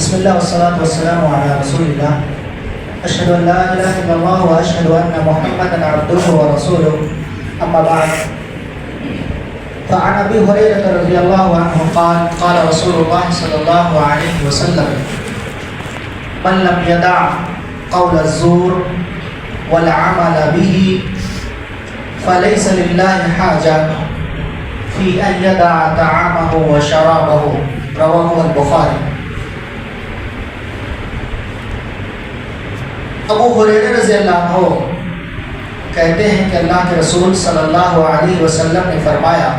بسم اللہ والصلاة والسلام علی رسول اللہ اشہد ان لا الہ الا اللہ واشہد ان محمدا عبدہ ورسولہ اما بعد فعن ابی ہریرہ رضی اللہ عنہ قال قال رسول اللہ صلی اللہ علیہ وسلم من لم يدع قول الزور والعمل به فليس لله حاجة في أن يدع طعامه وشرابه رواه البخاری۔ ابو ہریرہ رضی اللہ عنہ کہتے ہیں کہ اللہ کے رسول صلی اللہ علیہ وسلم نے فرمایا،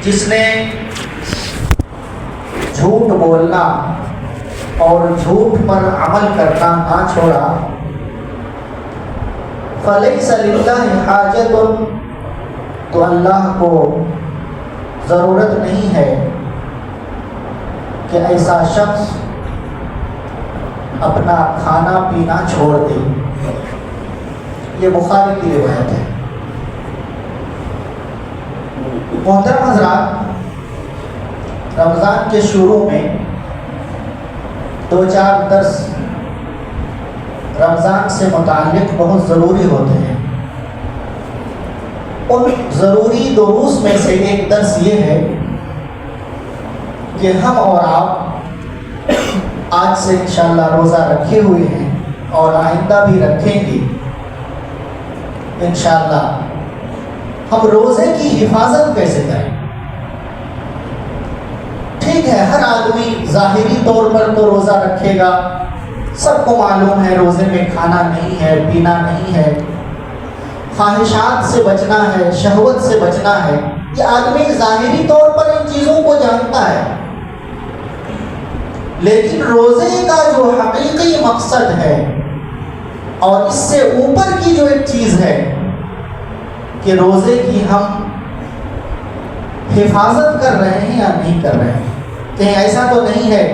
جس نے جھوٹ بولنا اور جھوٹ پر عمل کرنا نہ چھوڑا، فَلَيْسَ لِلَّهِ حَاجَةٌ، تو اللہ کو ضرورت نہیں ہے کہ ایسا شخص اپنا کھانا پینا چھوڑ دے۔ یہ بخاری کی روایت ہے۔ محترم حضرات، رمضان کے شروع میں دو چار درس رمضان سے متعلق بہت ضروری ہوتے ہیں۔ ان ضروری دروس میں سے ایک درس یہ ہے کہ ہم اور آپ آج سے انشاءاللہ روزہ رکھے ہوئے ہیں اور آئندہ بھی رکھیں گے انشاءاللہ۔ ہم روزے کی حفاظت کیسے کریں؟ ٹھیک ہے، ہر آدمی ظاہری طور پر تو روزہ رکھے گا، سب کو معلوم ہے روزے میں کھانا نہیں ہے، پینا نہیں ہے، خواہشات سے بچنا ہے، شہوت سے بچنا ہے، یہ آدمی ظاہری طور پر ان چیزوں کو جانتا ہے۔ لیکن روزے کا جو حقیقی مقصد ہے اور اس سے اوپر کی جو ایک چیز ہے کہ روزے کی ہم حفاظت کر رہے ہیں یا نہیں کر رہے ہیں۔ کہیں ایسا تو نہیں ہے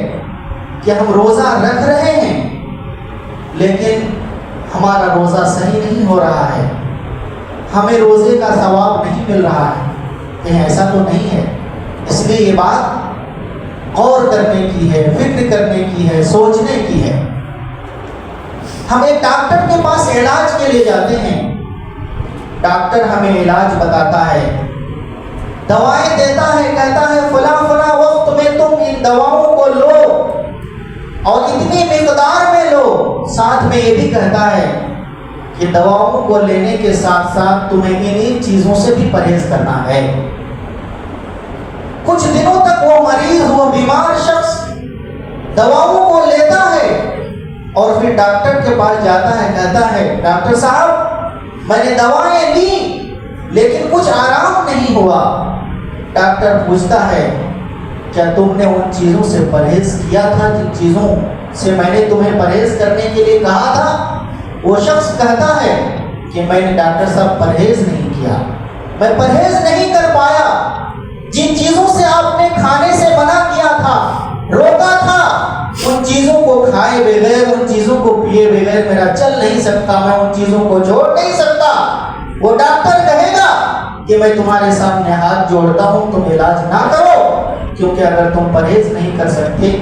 کہ ہم روزہ رکھ رہے ہیں لیکن ہمارا روزہ صحیح نہیں ہو رہا ہے، ہمیں روزے کا ثواب نہیں مل رہا ہے، کہیں ایسا تو نہیں ہے۔ اس لیے یہ بات غور کرنے کی ہے، فکر کرنے کی ہے، سوچنے کی ہے۔ ہم ایک ڈاکٹر کے پاس علاج کے لیے جاتے ہیں، ڈاکٹر ہمیں علاج بتاتا ہے، دوائیں دیتا ہے، کہتا ہے فلاں فلاں وقت میں تم ان دواؤں کو لو اور اتنی مقدار میں لو، ساتھ میں یہ بھی کہتا ہے کہ دواؤں کو لینے کے ساتھ ساتھ تمہیں ان چیزوں سے بھی پرہیز کرنا ہے۔ کچھ دنوں تک وہ مریض، وہ بیمار شخص دواؤں کو لیتا ہے اور پھر ڈاکٹر کے پاس جاتا ہے، کہتا ہے ڈاکٹر صاحب میں نے دوائیں لی لیکن کچھ آرام نہیں ہوا۔ ڈاکٹر پوچھتا ہے کیا تم نے ان چیزوں سے پرہیز کیا تھا جن چیزوں سے میں نے تمہیں پرہیز کرنے کے لیے کہا تھا؟ وہ شخص کہتا ہے کہ میں نے ڈاکٹر صاحب پرہیز نہیں کیا، میں پرہیز نہیں کر پایا۔ جن چیزوں سے آپ نے کھانے سے منع کیا تھا، روکا تھا، ان چیزوں کو کھائے بغیر، ان چیزوں کو پیے بغیر میرا چل نہیں سکتا، میں ان چیزوں کو چھوڑ نہیں سکتا۔ وہ ڈاکٹر کہے گا کہ میں تمہارے سامنے ہاتھ جوڑتا ہوں، تم علاج نہ کرو، کیونکہ اگر تم پرہیز نہیں کر سکتے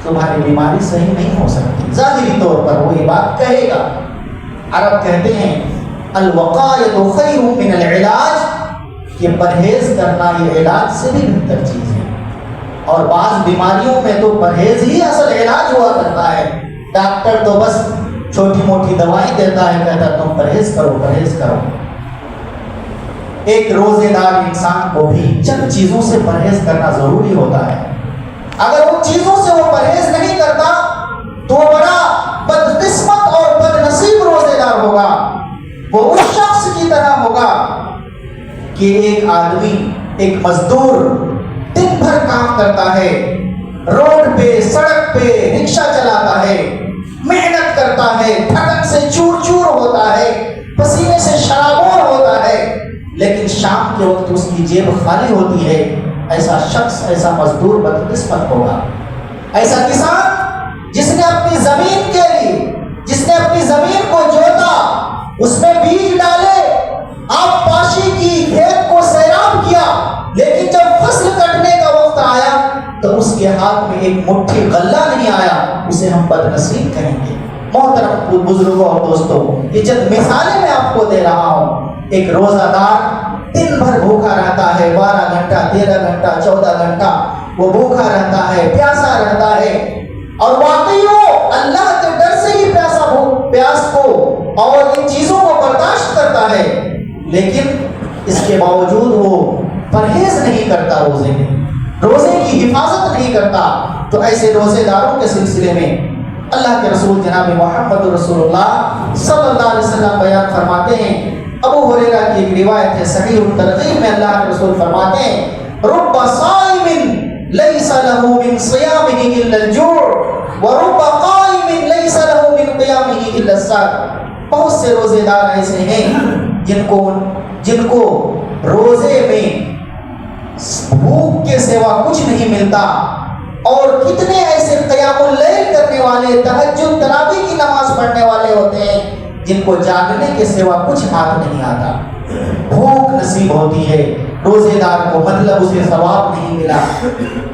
تمہاری بیماری صحیح نہیں ہو سکتی۔ ظاہری طور پر وہ یہ بات کہے گا۔ عرب کہتے ہیں الوقایۃ خیر من العلاج، کہ پرہیز کرنا یہ علاج سے بھی بہتر چیز ہے، اور بعض بیماریوں میں تو پرہیز ہی اصل علاج ہوا کرتا ہے۔ ڈاکٹر تو بس چھوٹی موٹی دوائیں دیتا ہے، کہتا تم پرہیز کرو پرہیز کرو۔ ایک روزے دار انسان کو بھی چند چیزوں سے پرہیز کرنا ضروری ہوتا ہے۔ اگر ان چیزوں سے وہ پرہیز نہیں کرتا تو وہ بڑا بدقسمت اور بد نصیب روزے دار ہوگا۔ وہ اس شخص کی طرح ہوگا کہ ایک آدمی، ایک مزدور دن بھر کام کرتا ہے، روڈ پہ سڑک پہ رکشہ چلاتا ہے، محنت کرتا ہے، تھکن سے چور چور ہوتا ہے، پسینے سے شرابور ہوتا ہے، لیکن شام کے وقت اس کی جیب خالی ہوتی ہے۔ ایسا شخص، ایسا مزدور بدقسمت ہوگا۔ ایسا کسان جس نے اپنی زمین کے لیے، جس نے اپنی زمین کو جوتا، اس میں بیج ڈالے، آپ پاشی کی، کھیت کو سیراب کیا، لیکن جب فصل کٹنے کا وقت آیا تو اس کے ہاتھ میں ایک مٹھی غلہ نہیں آیا اسے ہم بدنصیب کہیں گے۔ محترم بزرگوں اور دوستوں، یہ چند مثالیں میں آپ کو دے رہا ہوں۔ ایک روزہ دار دن بھر بھوکا رہتا ہے، 12 گھنٹہ 13 گھنٹہ 14 گھنٹہ وہ بھوکا رہتا ہے، پیاسا رہتا ہے، اور واقعی وہ اللہ کے ڈر سے ہی پیاس کو اور ان چیزوں کو برداشت کرتا ہے، لیکن اس کے باوجود وہ پرہیز نہیں کرتا، روزے کی حفاظت نہیں کرتا۔ تو ایسے روزے داروں کے سلسلے میں اللہ کے رسول جناب محمد رسول اللہ صلی اللہ علیہ وسلم بیان فرماتے ہیں۔ ابو ہریرہ کی ایک روایت ہے صحیح الترغیب میں، اللہ کے رسول فرماتے ہیں رب صائم لیس له من صیامه الا الجوع ورب قائم لیس له من قیامه الا السہر۔ بہت سے روزے دار ایسے ہیں جن کو روزے میں بھوک کے سوا کچھ نہیں ملتا، اور کتنے ایسے قیام اللیل کرنے والے، تہجد تراویح کی نماز پڑھنے والے ہوتے ہیں جن کو جاگنے کے سوا کچھ ہاتھ نہیں آتا، بھوک نصیب ہوتی ہے، روزے دار کو مطلب اسے ثواب نہیں ملا۔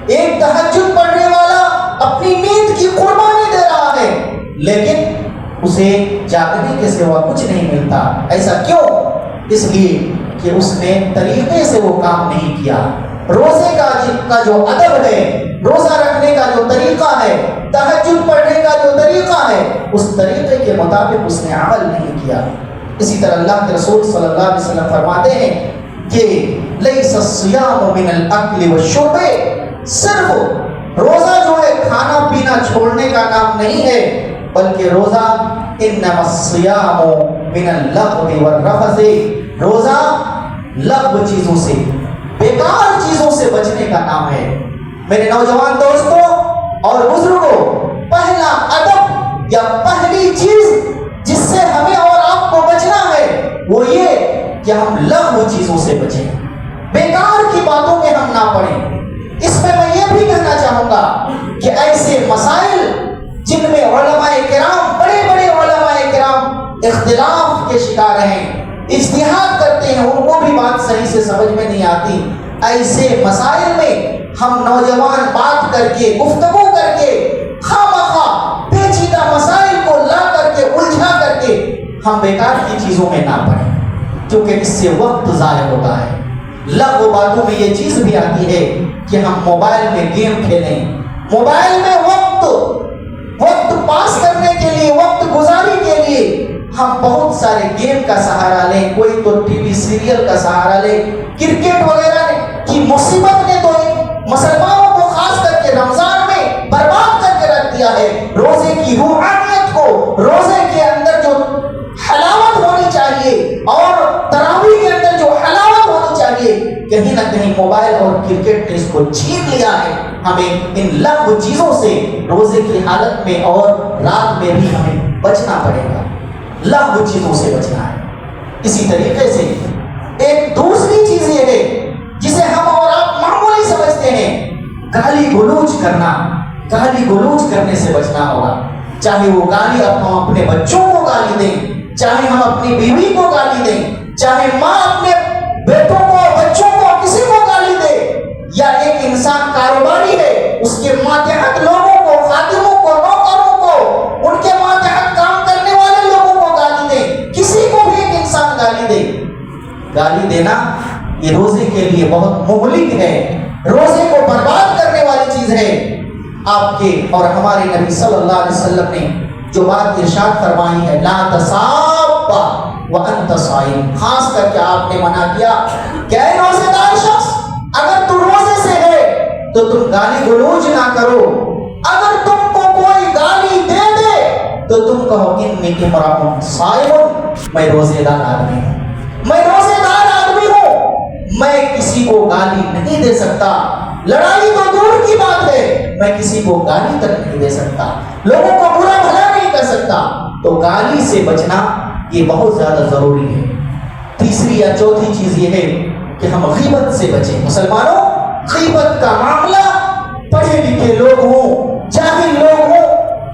ایک تہجد پڑھنے والا اپنی نیند کی قربانی دے رہا ہے، لیکن اسے جاگنے کے سوا کچھ نہیں ملتا۔ ایسا کیوں؟ اس لیے کہ اس نے طریقے سے وہ کام نہیں کیا۔ روزے کا جو ادب ہے، روزہ رکھنے کا جو طریقہ ہے، تہجد پڑھنے کا جو طریقہ ہے، اس طریقے کے مطابق اس نے عمل نہیں کیا۔ اسی طرح اللہ کے رسول صلی اللہ علیہ وسلم فرماتے ہیں کہ لیس الصیام من الاکل والشرب، صرف روزہ جو ہے کھانا پینا چھوڑنے کا نام نہیں ہے، بلکہ روزہ انما الصیام من اللغو والرفث، روزہ لغو چیزوں سے، بیکار چیزوں سے بچنے کا نام ہے۔ میرے نوجوان دوستوں اور بزرگوں، پہلا ادب یا پہلی چیز جس سے ہمیں اور آپ کو بچنا ہے وہ یہ کہ ہم لغو چیزوں سے بچیں، بیکار کی باتوں میں ہم نہ پڑیں۔ اس میں یہ بھی کہنا چاہوں گا کہ ایسے مسائل جن میں علماء کرام، بڑے بڑے علماء کرام اختلاف کے شکار ہیں، اجتہاد کرتے ہیں، ان کو بھی بات صحیح سے سمجھ میں نہیں آتی، ایسے مسائل میں ہم نوجوان بات کر کے، گفتگو کر کے، خواہ پیچیدہ مسائل کو لا کر کے، الجھا کر کے ہم بیکار کی چیزوں میں نہ پڑیں، کیونکہ اس سے وقت ضائع ہوتا ہے۔ لغو باتوں میں یہ چیز بھی آتی ہے کہ ہم موبائل میں گیم کھیلیں، موبائل میں وقت پاس کرنے کے لیے، وقت گزاری کے لیے ہم بہت سارے گیم کا سہارا لیں، کوئی تو ٹی وی سیریل کا سہارا لیں، کرکٹ وغیرہ کی مصیبت نے تو مسلمانوں کو خاص کر کے رمضان میں برباد کر کے رکھ دیا ہے۔ روزے کی روحانیت کو، روزے کے اندر جو حلاوت ہونی چاہیے اور تراویح کے اندر جو حلاوت ہونی چاہیے، کہیں نہ کہیں موبائل اور کرکٹ نے اس کو چھین لیا ہے۔ ہمیں ان لغو چیزوں سے روزے کی حالت میں اور رات میں بھی ہمیں بچنا پڑے گا، لغو چیزوں سے بچنا ہے۔ اسی طریقے سے ایک دوسری چیز یہ ہے جسے ہم اور آپ معمولی سمجھتے ہیں، گالی گلوچ کرنا، گالی گلوچ کرنے سے بچنا ہوگا۔ چاہے وہ گالی ہم اپنے بچوں کو گالی دیں، چاہے ہم اپنی بیوی کو گالی دیں، چاہے ماں اپنے بیٹوں کو، بچوں کو، کسی کو گالی دے، یا ایک انسان کاروباری ہے اس کے ماتحت لوگوں کو، خادموں کو، نوکروں کو، ان کے ماتحت کام کرنے والے لوگوں کو گالی دے، کسی کو بھی ایک انسان گالی دے، گالی دینا یہ روزے کے لیے بہت مہلک ہے، روزے کو برباد کرنے والی چیز ہے۔ آپ کے اور ہمارے نبی صلی اللہ علیہ وسلم نے جو بات ارشاد فرمائی ہے، لا تساب وانت صائم، خاص کر کے آپ نے منع کیا کہ اے روزے دار شخص، اگر تم روزے سے ہے تو تم گالی گلوچ نہ کرو، اگر تم کو کوئی گالی دے دے تو تم کہو انی امرؤ صائم، میں روزے دار آدمی ہوں، میں روزے دار آدمی ہوں، میں کسی کو گالی نہیں دے سکتا، لڑائی تو دور کی بات ہے، میں کسی کو گالی تک نہیں دے سکتا، لوگوں کو برا بھلا نہیں کر سکتا۔ تو گالی سے بچنا یہ بہت زیادہ ضروری ہے۔ تیسری یا چوتھی چیز یہ ہے کہ ہم غیبت سے بچیں۔ مسلمانوں، غیبت کا معاملہ پڑھے لکھے لوگ ہوں، جاہل لوگ ہوں،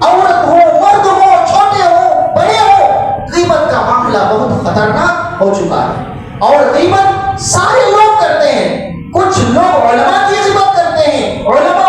عورت ہو، مرد ہو، چھوٹے ہو، بڑے ہو، غیبت کا معاملہ بہت خطرناک ہو چکا ہے، اور غیبت سارے لوگ کرتے ہیں۔ کچھ لوگ علماء کی غیبت کرتے ہیں، علماء